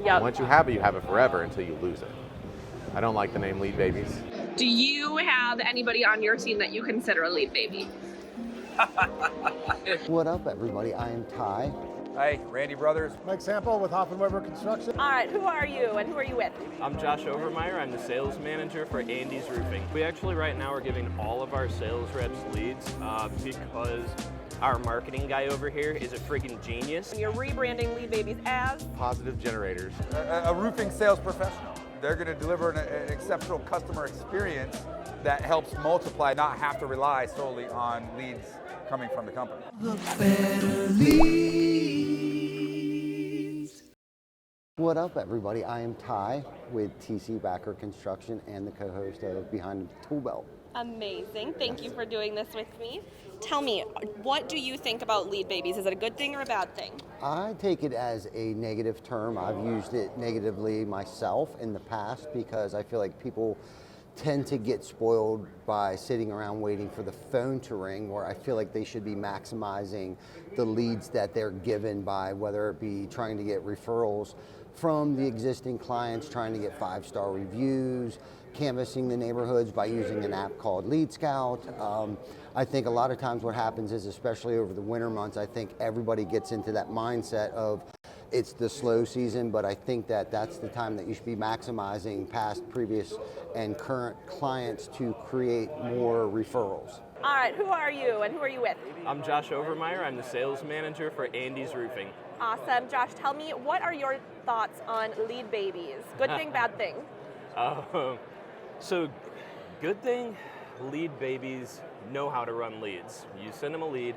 Yep. Once you have it forever until you lose it. I don't like the name lead babies. Do you have anybody on your team that you consider a lead baby? What up, everybody? I am Ty. Hi, Randy Brothers. Mike Sample with Hoffman Construction. All right, who are you and who are you with? I'm Josh Overmyer. I'm the sales manager for Andy's Roofing. We actually right now are giving all of our sales reps leads because our marketing guy over here is a freaking genius. And you're rebranding lead babies as? Positive generators. A roofing sales professional. They're going to deliver an exceptional customer experience that helps multiply, not have to rely solely on leads coming from the company. What up, everybody? I am Ty with TC Backer Construction and the co-host of Behind the Tool Belt. Amazing. Thank you for doing this with me. Tell me, what do you think about lead babies? Is it a good thing or a bad thing? I take it as a negative term. I've used it negatively myself in the past because I feel like people tend to get spoiled by sitting around waiting for the phone to ring, where I feel like they should be maximizing the leads that they're given by whether it be trying to get referrals from the existing clients, trying to get 5-star reviews, canvassing the neighborhoods by using an app called Lead Scout. I think a lot of times what happens is, especially over the winter months, I think everybody gets into that mindset of it's the slow season, but I think that that's the time that you should be maximizing past, previous, and current clients to create more referrals. All right, who are you and who are you with? I'm Josh Overmyer. I'm the sales manager for Andy's Roofing. Awesome. Josh, tell me, what are your thoughts on lead babies? Good thing, bad thing? So, good thing, lead babies know how to run leads. You send them a lead,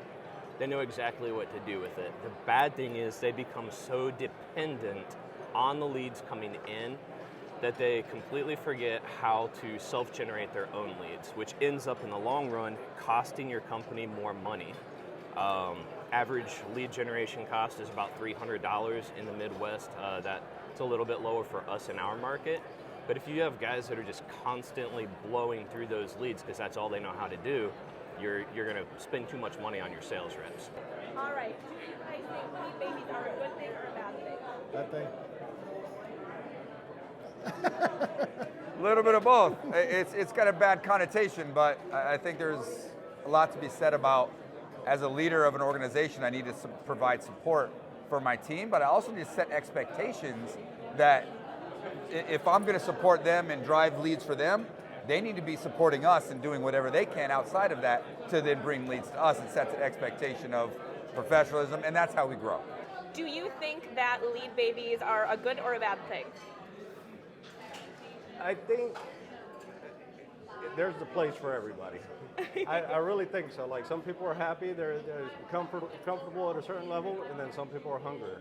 they know exactly what to do with it. The bad thing is they become so dependent on the leads coming in that they completely forget how to self-generate their own leads, which ends up in the long run costing your company more money. Average lead generation cost is about $300 in the Midwest. That's a little bit lower for us in our market. But if you have guys that are just constantly blowing through those leads because that's all they know how to do, you're going to spend too much money on your sales reps. All right, do you guys think lead babies are a good thing or a bad thing? That thing. A little bit of both. It's got a bad connotation, but I think there's a lot to be said about, as a leader of an organization, I need to provide support for my team, but I also need to set expectations that if I'm going to support them and drive leads for them, they need to be supporting us and doing whatever they can outside of that to then bring leads to us. It sets an expectation of professionalism, and that's how we grow. Do you think that lead babies are a good or a bad thing? I think there's a place for everybody. I really think so. Like, some people are happy, they're comfortable at a certain level, and then some people are hungry.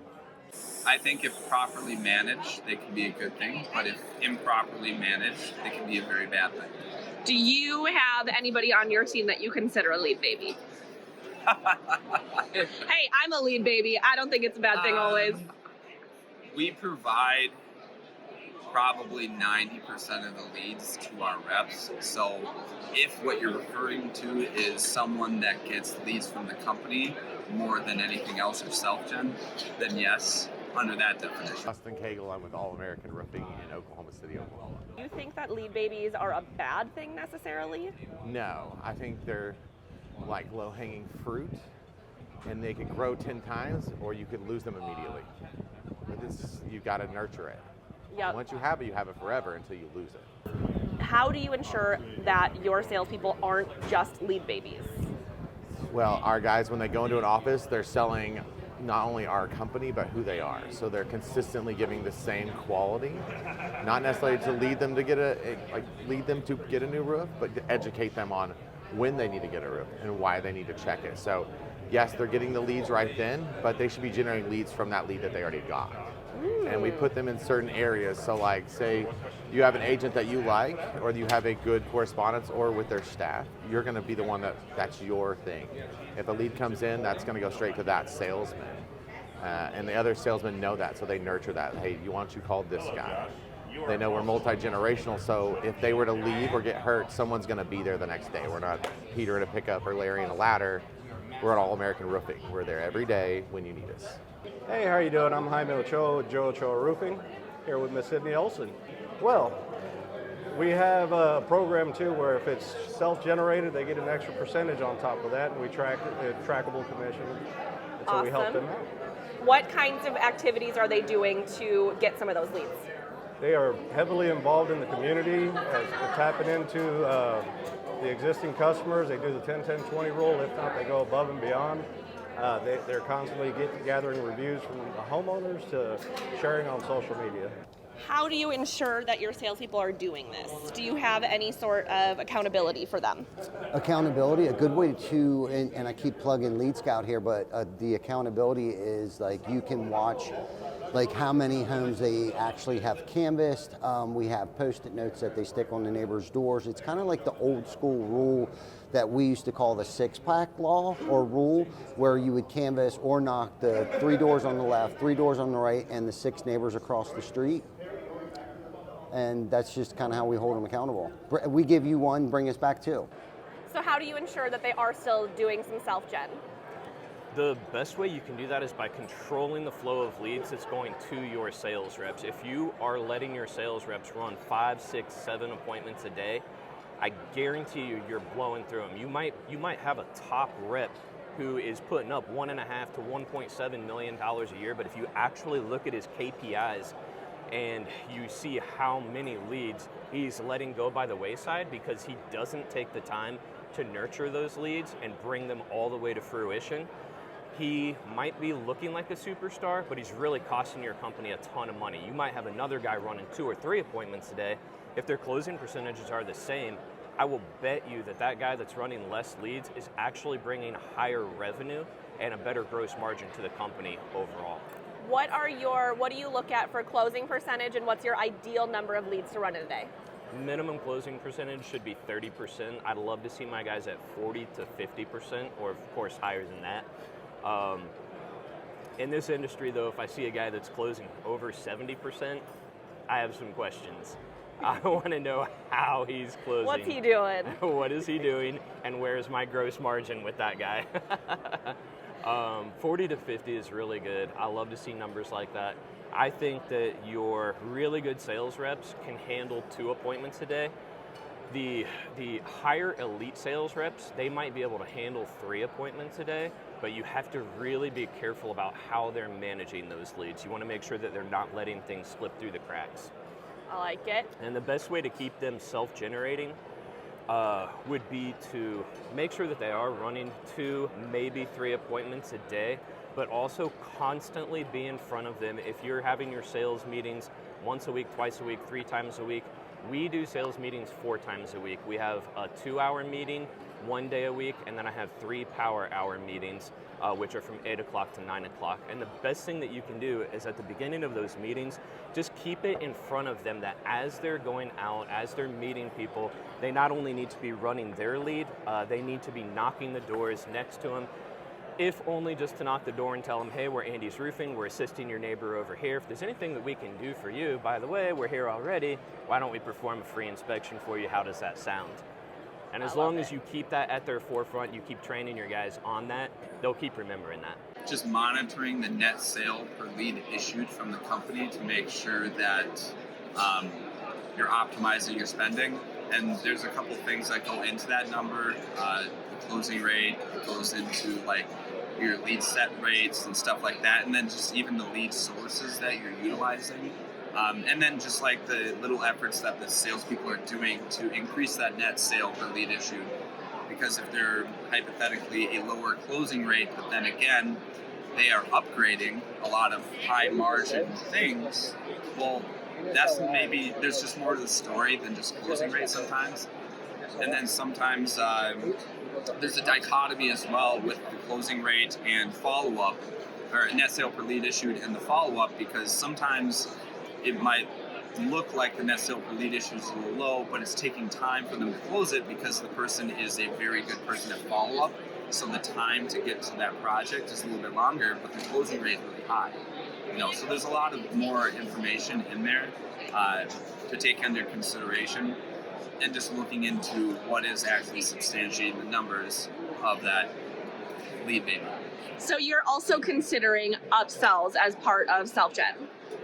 I think if properly managed, they can be a good thing, but if improperly managed, they can be a very bad thing. Do you have anybody on your team that you consider a lead baby? Hey, I'm a lead baby. I don't think it's a bad thing always. We provide probably 90% of the leads to our reps. So if what you're referring to is someone that gets leads from the company more than anything else or self-gen, then yes, under that definition. Justin Cagle, I'm with All American Roofing in Oklahoma City, Oklahoma. Do you think that lead babies are a bad thing necessarily? No, I think they're like low-hanging fruit, and they could grow 10 times, or you could lose them immediately. But you got to nurture it. Yep. Once you have it forever until you lose it. How do you ensure that your salespeople aren't just lead babies? Well, our guys, when they go into an office, they're selling not only our company, but who they are. So they're consistently giving the same quality, not necessarily to lead them to get a new roof, but to educate them on when they need to get a roof and why they need to check it. So yes, they're getting the leads right then, but they should be generating leads from that lead that they already got. And we put them in certain areas. So like, say you have an agent that you like, or you have a good correspondence or with their staff, you're gonna be the one that's your thing. If a lead comes in, that's gonna go straight to that salesman. And the other salesmen know that, so they nurture that. Hey, why don't you call this guy? They know we're multi-generational, so if they were to leave or get hurt, someone's gonna be there the next day. We're not Peter in a pickup or Larry in a ladder. We're at All American Roofing. We're there every day when you need us. Hey, how are you doing? I'm Jaime Ochoa with Ochoa Roofing, here with Miss Sydnee Olsen. Well, we have a program too where if it's self-generated, they get an extra percentage on top of that, and we track trackable commission. And so we help them out. What kinds of activities are they doing to get some of those leads? They are heavily involved in the community, as tapping into the existing customers. They do the 10-10-20 rule. If not, they go above and beyond. They're constantly gathering reviews from the homeowners to sharing on social media. How do you ensure that your salespeople are doing this? Do you have any sort of accountability for them? Accountability, a good way to, and I keep plugging Lead Scout here, but the accountability is like you can watch like how many homes they actually have canvassed. We have Post-it notes that they stick on the neighbors' doors. It's kind of like the old school rule that we used to call the 6-pack law or rule, where you would canvass or knock the 3 doors on the left, 3 doors on the right, and the 6 neighbors across the street. And that's just kind of how we hold them accountable. We give you 1, bring us back 2. So how do you ensure that they are still doing some self-gen? The best way you can do that is by controlling the flow of leads that's going to your sales reps. If you are letting your sales reps run 5, 6, 7 appointments a day, I guarantee you, you're blowing through them. You might have a top rep who is putting up $1.5 to $1.7 million a year, but if you actually look at his KPIs and you see how many leads he's letting go by the wayside because he doesn't take the time to nurture those leads and bring them all the way to fruition, he might be looking like a superstar, but he's really costing your company a ton of money. You might have another guy running 2 or 3 appointments a day. If their closing percentages are the same, I will bet you that that guy that's running less leads is actually bringing higher revenue and a better gross margin to the company overall. What do you look at for closing percentage, and what's your ideal number of leads to run in a day? Minimum closing percentage should be 30%. I'd love to see my guys at 40 to 50%, or of course higher than that. In this industry though, if I see a guy that's closing over 70%, I have some questions. I want to know how he's closing. What's he doing? What is he doing, and where's my gross margin with that guy? 40 to 50 is really good. I love to see numbers like that. I think that your really good sales reps can handle 2 appointments a day. The higher elite sales reps, they might be able to handle 3 appointments a day, but you have to really be careful about how they're managing those leads. You want to make sure that they're not letting things slip through the cracks. I like it. And the best way to keep them self-generating would be to make sure that they are running 2, maybe 3 appointments a day, but also constantly be in front of them. If you're having your sales meetings once a week, twice a week, 3 times a week, we do sales meetings 4 times a week. We have a 2-hour meeting 1 day a week, and then I have 3 power hour meetings, which are from 8 o'clock to 9 o'clock. And the best thing that you can do is at the beginning of those meetings, just keep it in front of them that as they're going out, as they're meeting people, they not only need to be running their lead, they need to be knocking the doors next to them, if only just to knock the door and tell them, hey, we're Andy's Roofing, we're assisting your neighbor over here. If there's anything that we can do for you, by the way, we're here already, why don't we perform a free inspection for you? How does that sound? And as long as you keep that at their forefront, you keep training your guys on that, they'll keep remembering that. Just monitoring the net sale per lead issued from the company to make sure that you're optimizing your spending. And there's a couple things that go into that number. The closing rate goes into like your lead set rates and stuff like that, and then just even the lead sources that you're utilizing. And then just like the little efforts that the salespeople are doing to increase that net sale per lead issued. Because if they're hypothetically a lower closing rate, but then again, they are upgrading a lot of high margin things, well, that's maybe, there's just more to the story than just closing rate sometimes. And then sometimes there's a dichotomy as well with the closing rate and follow-up, or net sale per lead issued and the follow-up, because sometimes it might look like the net sale per lead issue is a little low, but it's taking time for them to close it because the person is a very good person at follow-up. So the time to get to that project is a little bit longer, but the closing rate is really high. So there's a lot of more information in there to take under consideration, and just looking into what is actually substantiating the numbers of that lead baby. So you're also considering upsells as part of self-gen,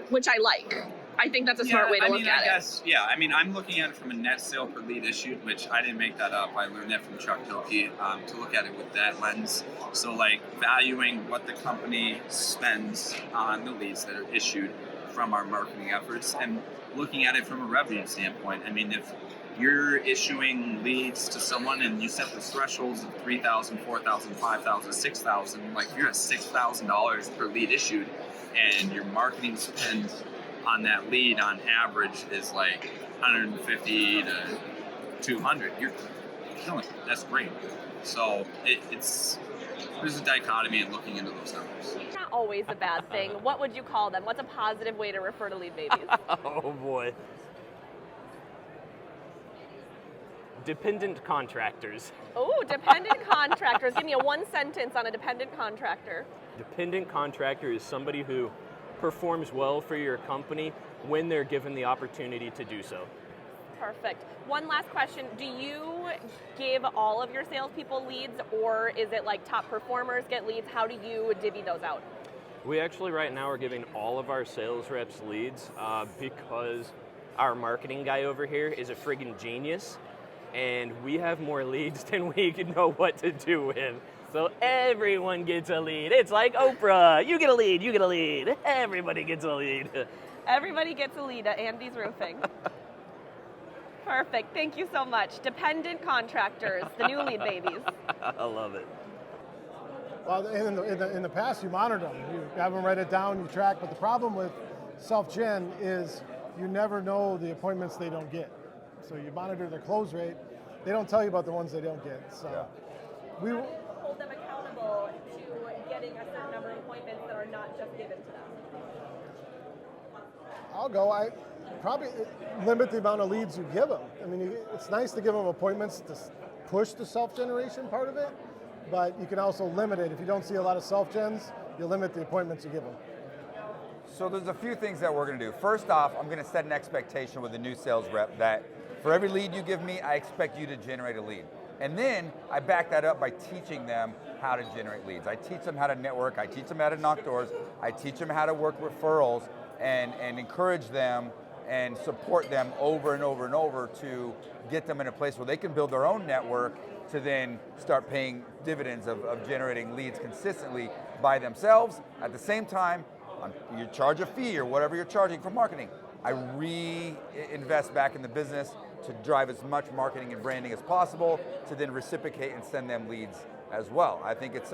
which I like. I think that's a smart way to look at it. I mean, I'm looking at it from a net sale per lead issued, which I didn't make that up. I learned that from Chuck Hilke, to look at it with that lens. So, like, valuing what the company spends on the leads that are issued from our marketing efforts and looking at it from a revenue standpoint. I mean, if you're issuing leads to someone and you set the thresholds of $3,000, $4,000, $5,000, $6,000, like, you're at $6,000 per lead issued, and your marketing spend on that lead on average is like 150 to 200. You're killing it. That's great. So there's a dichotomy in looking into those numbers. It's not always a bad thing. What would you call them? What's a positive way to refer to lead babies? Oh boy. Dependent contractors. Oh, dependent contractors. Give me a one sentence on a dependent contractor. Dependent contractor is somebody who performs well for your company when they're given the opportunity to do so. Perfect. One last question. Do you give all of your salespeople leads, or is it like top performers get leads? How do you divvy those out? We actually right now are giving all of our sales reps leads because our marketing guy over here is a friggin' genius, and we have more leads than we can know what to do with. So everyone gets a lead. It's like Oprah. You get a lead, you get a lead. Everybody gets a lead. Everybody gets a lead at Andy's Roofing. Perfect. Thank you so much. Dependent contractors, the new lead babies. I love it. Well, in the past, you monitored them. You have them write it down, you track. But the problem with self-gen is you never know the appointments they don't get. So you monitor their close rate. They don't tell you about the ones they don't get. So we hold them accountable to getting a certain number of appointments that are not just given to them. I'll go. I probably limit the amount of leads you give them. I mean, it's nice to give them appointments to push the self-generation part of it, but you can also limit it. If you don't see a lot of self-gens, you limit the appointments you give them. So there's a few things that we're going to do. First off, I'm going to set an expectation with the new sales rep that for every lead you give me, I expect you to generate a lead. And then I back that up by teaching them how to generate leads. I teach them how to network, I teach them how to knock doors, I teach them how to work referrals and encourage them and support them over and over and over to get them in a place where they can build their own network to then start paying dividends of generating leads consistently by themselves. At the same time, you charge a fee or whatever you're charging for marketing. I reinvest back in the business to drive as much marketing and branding as possible to then reciprocate and send them leads as well. I think it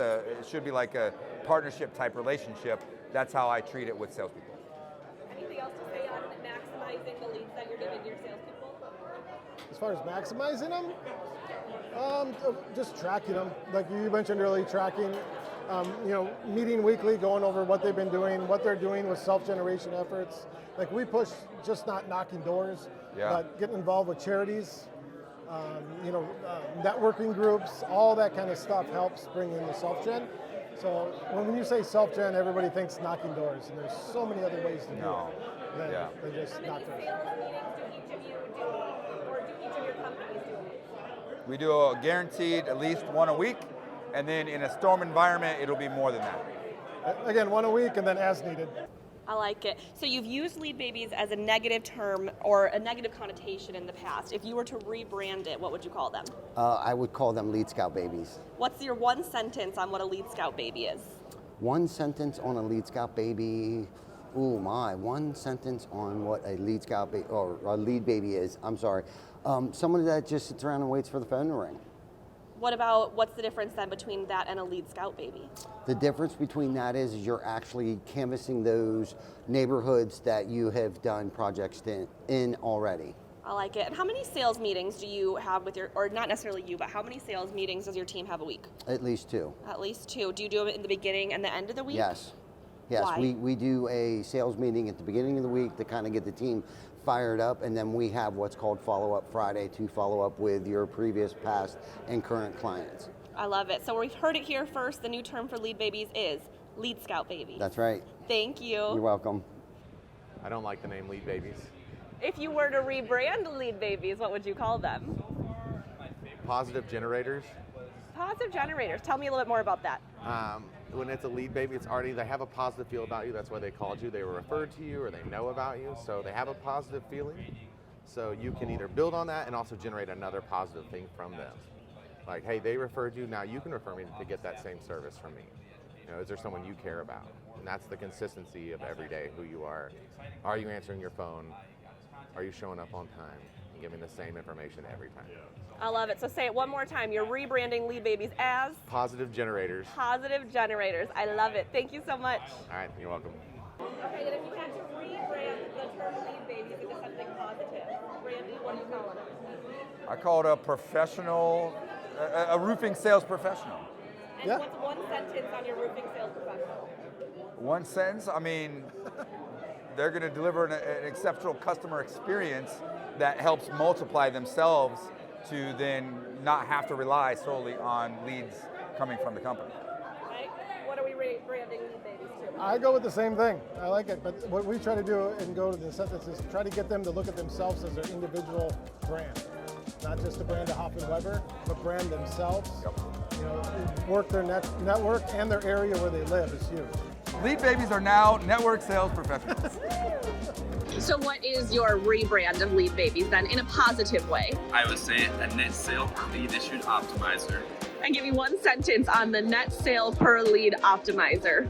should be like a partnership type relationship. That's how I treat it with salespeople. Anything else to say on maximizing the leads that you're giving your salespeople? As far as maximizing them, just tracking them. Like you mentioned earlier, tracking, meeting weekly, going over what they've been doing, what they're doing with self-generation efforts. Like we push just not knocking doors, but getting involved with charities, networking groups, all that kind of stuff helps bring in the self-gen. So when you say self-gen, everybody thinks knocking doors, and there's so many other ways to do it than just knock doors. How many sales meetings do each of you do, or do each of your companies do? We do a guaranteed at least one a week, and then in a storm environment, it'll be more than that. Again, one a week, and then as needed. I like it. So you've used lead babies as a negative term or a negative connotation in the past. If you were to rebrand it, what would you call them? I would call them lead scout babies. What's your one sentence on what a lead scout baby is? One sentence on a lead scout baby. One sentence on what a lead scout or a lead baby is. I'm sorry. Someone that just sits around and waits for the phone to ring. What's the difference then between that and a lead scout baby? The difference between that is you're actually canvassing those neighborhoods that you have done projects in already. I like it. And how many sales meetings do you have with or not necessarily you, but how many sales meetings does your team have a week? At least 2. At least 2. Do you do it in the beginning and the end of the week? Yes. Why? We do a sales meeting at the beginning of the week to kind of get the team fired up, and then we have what's called Follow-Up Friday to follow up with your previous, past, and current clients. I love it. So we've heard it here first. The new term for lead babies is lead scout babies. That's right. Thank you. You're welcome. I don't like the name lead babies. If you were to rebrand lead babies, what would you call them? Positive generators. Positive generators. Tell me a little bit more about that. When it's a lead baby, it's already, they have a positive feel about you. That's why they called you. They were referred to you or they know about you. So they have a positive feeling. So you can either build on that and also generate another positive thing from them. Like, hey, they referred you, now you can refer me to get that same service from me. You know, is there someone you care about? And that's the consistency of every day, who you are. Are you answering your phone? Are you showing up on time? And giving the same information every time. I love it. So say it one more time. You're rebranding Lead Babies as? Positive generators. Positive generators. I love it. Thank you so much. All right, you're welcome. Okay, and if you had to rebrand the term Lead Babies into something positive, Randy, what do you call it? I call it a professional, a roofing sales professional. And what's one sentence on your roofing sales professional? One sentence, I mean, they're going to deliver an exceptional customer experience that helps multiply themselves to then not have to rely solely on leads coming from the company. Right? What are we rebranding Lead Babies to? I go with the same thing. I like it, but what we try to do and go to the sentence is try to get them to look at themselves as their individual brand, not just the brand of Hoffman Weber, but brand themselves. Yep. You know, work their network and their area where they live is huge. Lead Babies are now network sales professionals. So what is your rebrand of Lead Babies then in a positive way? I would say a net sale per lead issued optimizer. And give me one sentence on the net sale per lead optimizer.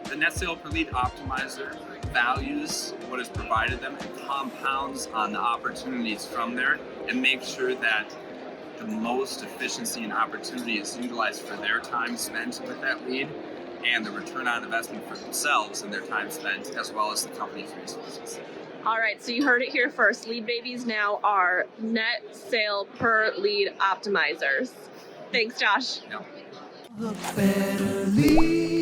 The net sale per lead optimizer values what is provided them and compounds on the opportunities from there and makes sure that the most efficiency and opportunity is utilized for their time spent with that lead and the return on investment for themselves and their time spent, as well as the company's resources. All right, so you heard it here first. Lead Babies now are net sale per lead optimizers. Thanks, Josh. Yep. The better lead.